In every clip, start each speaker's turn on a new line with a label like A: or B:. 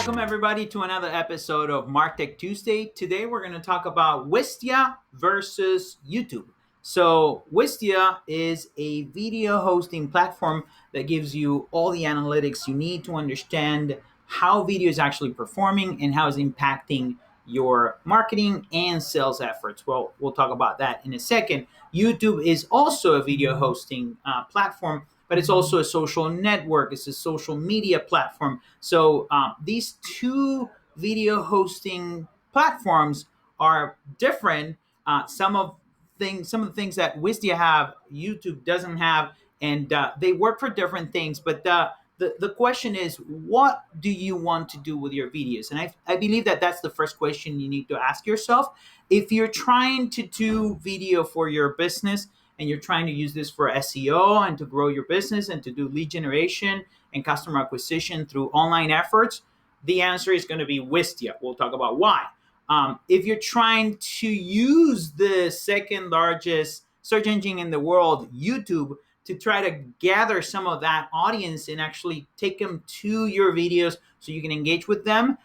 A: Welcome everybody to another episode of MarTech Tuesday. Today we're going to talk about Wistia versus YouTube. So Wistia is a video hosting platform that gives you all the analytics you need to understand how video is actually performing and how it's impacting your marketing and sales efforts. Well, we'll talk about that in a second. YouTube is also a video hosting platform, but it's also a social network. It's a social media platform. So these two video hosting platforms are different. Some of the things that Wistia have, YouTube doesn't have, and they work for different things. But the question is, what do you want to do with your videos? And I believe that that's the first question you need to ask yourself. If you're trying to do video for your business and you're trying to use this for SEO and to grow your business and to do lead generation and customer acquisition through online efforts, the answer is going to be Wistia. We'll talk about why. If you're trying to use the second largest search engine in the world, YouTube, to try to gather some of that audience and actually take them to your videos so you can engage with them,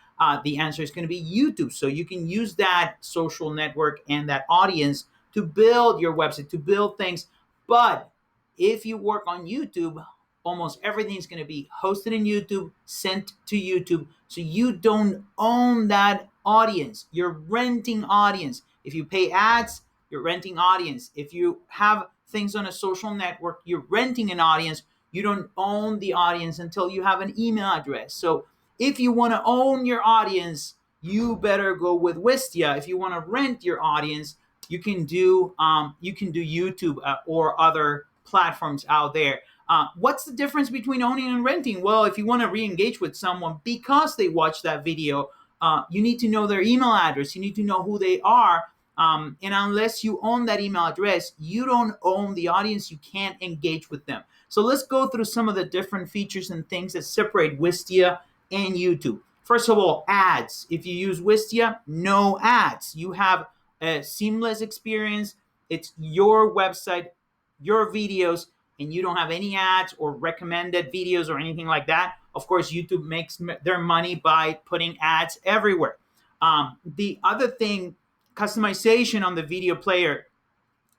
A: the answer is going to be YouTube. So you can use that social network and that audience to build your website, to build things. But if you work on YouTube, almost everything is going to be hosted in YouTube, sent to YouTube. So you don't own that audience. You're renting audience. If you pay ads, you're renting audience. If you have things on a social network, you're renting an audience. You don't own the audience until you have an email address. So if you want to own your audience, you better go with Wistia. If you want to rent your audience, you can do YouTube or other platforms out there. What's the difference between owning and renting? Well, if you want to re-engage with someone because they watched that video, you need to know their email address. You need to know who they are. And unless you own that email address, you don't own the audience. You can't engage with them. So let's go through some of the different features and things that separate Wistia and YouTube. First of all, ads. If you use Wistia, no ads. You have a seamless experience. It's your website, your videos, and you don't have any ads or recommended videos or anything like that. Of course, YouTube makes their money by putting ads everywhere. The other thing, customization on the video player.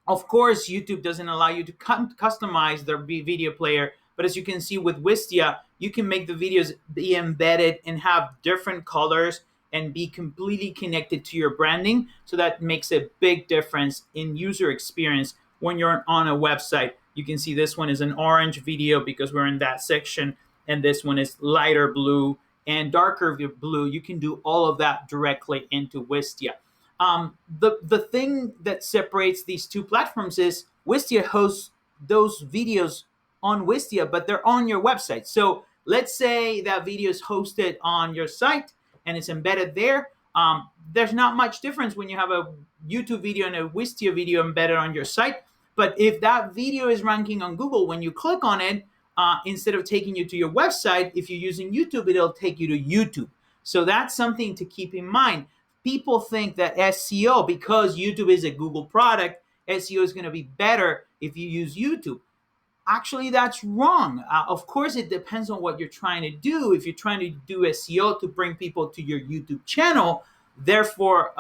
A: Of course, YouTube doesn't allow you to customize their video player, but as you can see with Wistia, you can make the videos be embedded and have different colors and be completely connected to your branding. So that makes a big difference in user experience when you're on a website. You can see this one is an orange video because we're in that section, and this one is lighter blue and darker blue. You can do all of that directly into Wistia. The thing that separates these two platforms is Wistia hosts those videos on Wistia, but they're on your website. So let's say that video is hosted on your site and it's embedded there. There's not much difference when you have a YouTube video and a Wistia video embedded on your site. But if that video is ranking on Google, when you click on it, instead of taking you to your website, if you're using YouTube, it'll take you to YouTube. So that's something to keep in mind. People think that SEO, because YouTube is a Google product, SEO is going to be better if you use YouTube. Actually, that's wrong. Of course, it depends on what you're trying to do. If you're trying to do SEO to bring people to your YouTube channel, therefore,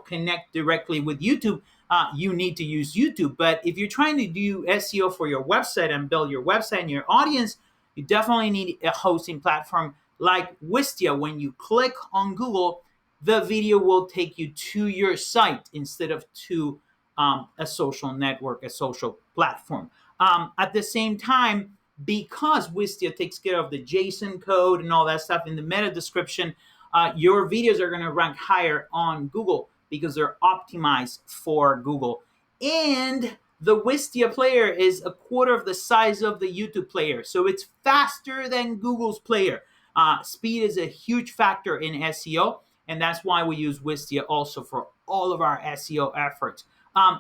A: connect directly with YouTube, you need to use YouTube. But if you're trying to do SEO for your website and build your website and your audience, you definitely need a hosting platform like Wistia. When you click on Google, the video will take you to your site instead of to a social network, a social platform. At the same time, because Wistia takes care of the JSON code and all that stuff in the meta description, your videos are going to rank higher on Google because they're optimized for Google. And the Wistia player is a quarter of the size of the YouTube player. So it's faster than Google's player. Speed is a huge factor in SEO. And that's why we use Wistia also for all of our SEO efforts.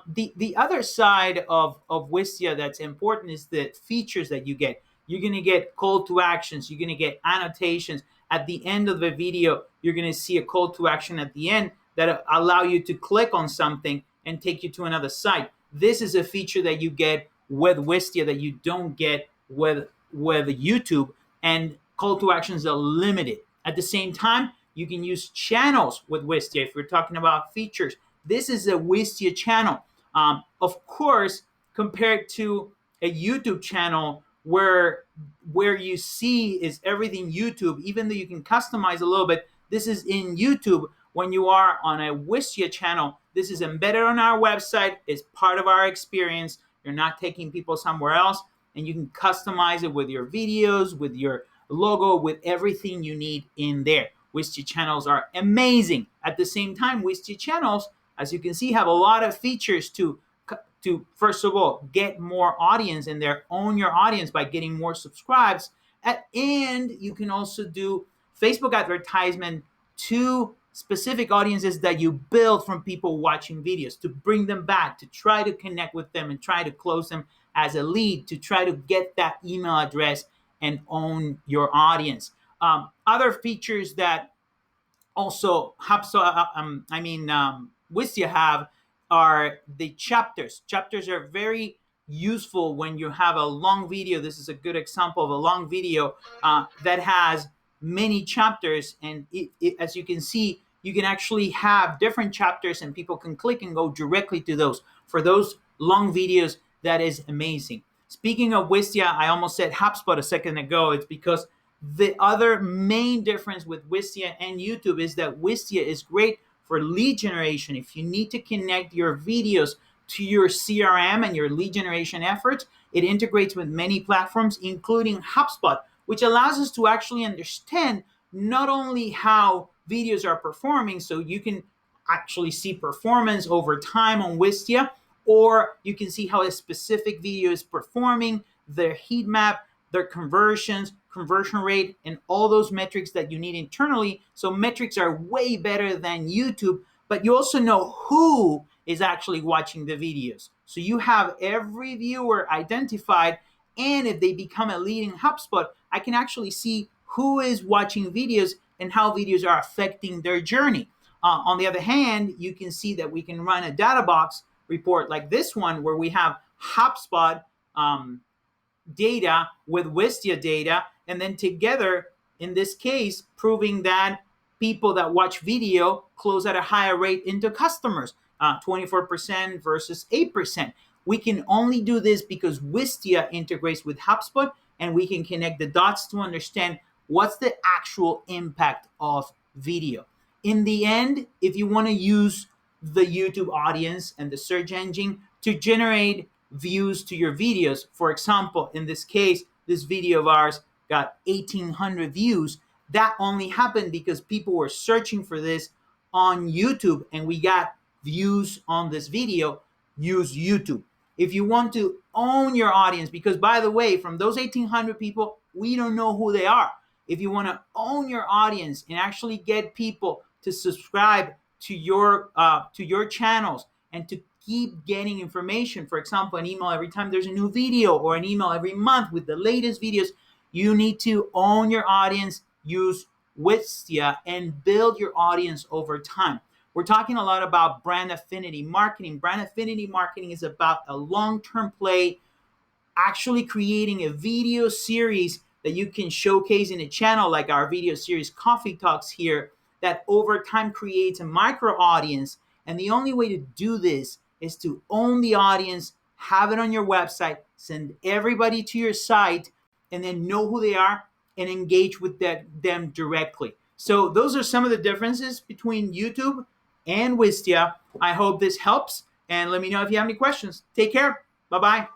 A: The other side of Wistia that's important is the features that you get. You're going to get call to actions. You're going to get annotations. At the end of the video, you're going to see a call to action at the end that allow you to click on something and take you to another site. This is a feature that you get with Wistia that you don't get with YouTube. And call to actions are limited. At the same time, you can use channels with Wistia. If we're talking about features, this is a Wistia channel. Of course, compared to a YouTube channel where you see is everything YouTube, even though you can customize a little bit, this is in YouTube. When you are on a Wistia channel, this is embedded on our website. It's part of our experience. You're not taking people somewhere else, and you can customize it with your videos, with your logo, with everything you need in there. Wistia channels are amazing. At the same time, Wistia channels, as you can see, have a lot of features to first of all get more audience in there, own your audience by getting more subscribes, and you can also do Facebook advertisement to specific audiences that you build from people watching videos, to bring them back, to try to connect with them and try to close them as a lead, to try to get that email address and own your audience. Other features that also Wistia have are the chapters. Chapters are very useful when you have a long video. This is a good example of a long video that has many chapters, and as you can see, you can actually have different chapters and people can click and go directly to those. For those long videos, that is amazing. Speaking of Wistia, I almost said HubSpot a second ago. It's because the other main difference with Wistia and YouTube is that Wistia is great for lead generation. If you need to connect your videos to your CRM and your lead generation efforts, it integrates with many platforms, including HubSpot, which allows us to actually understand not only how videos are performing, so you can actually see performance over time on Wistia, or you can see how a specific video is performing, their heat map, their conversions, conversion rate, and all those metrics that you need internally. So metrics are way better than YouTube, but you also know who is actually watching the videos. So you have every viewer identified, and if they become a lead in HubSpot, I can actually see who is watching videos and how videos are affecting their journey. On the other hand, you can see that we can run a data box report like this one, where we have HubSpot data with Wistia data, and then together, in this case, proving that people that watch video close at a higher rate into customers, 24% versus 8%. We can only do this because Wistia integrates with HubSpot, and we can connect the dots to understand what's the actual impact of video. In the end, if you want to use the YouTube audience and the search engine to generate views to your videos, for example, in this case, this video of ours got 1,800 views. That only happened because people were searching for this on YouTube, and we got views on this video. Use YouTube. If you want to own your audience, because by the way, from those 1,800 people, we don't know who they are. If you want to own your audience and actually get people to subscribe to your channels and to keep getting information, for example, an email every time there's a new video, or an email every month with the latest videos, you need to own your audience, use Wistia, and build your audience over time. We're talking a lot about brand affinity marketing. Brand affinity marketing is about a long-term play, actually creating a video series that you can showcase in a channel like our video series Coffee Talks here, that over time creates a micro audience. And the only way to do this is to own the audience, have it on your website, send everybody to your site, and then know who they are and engage with them directly. So those are some of the differences between YouTube and Wistia. I hope this helps, and let me know if you have any questions. Take care. Bye-bye.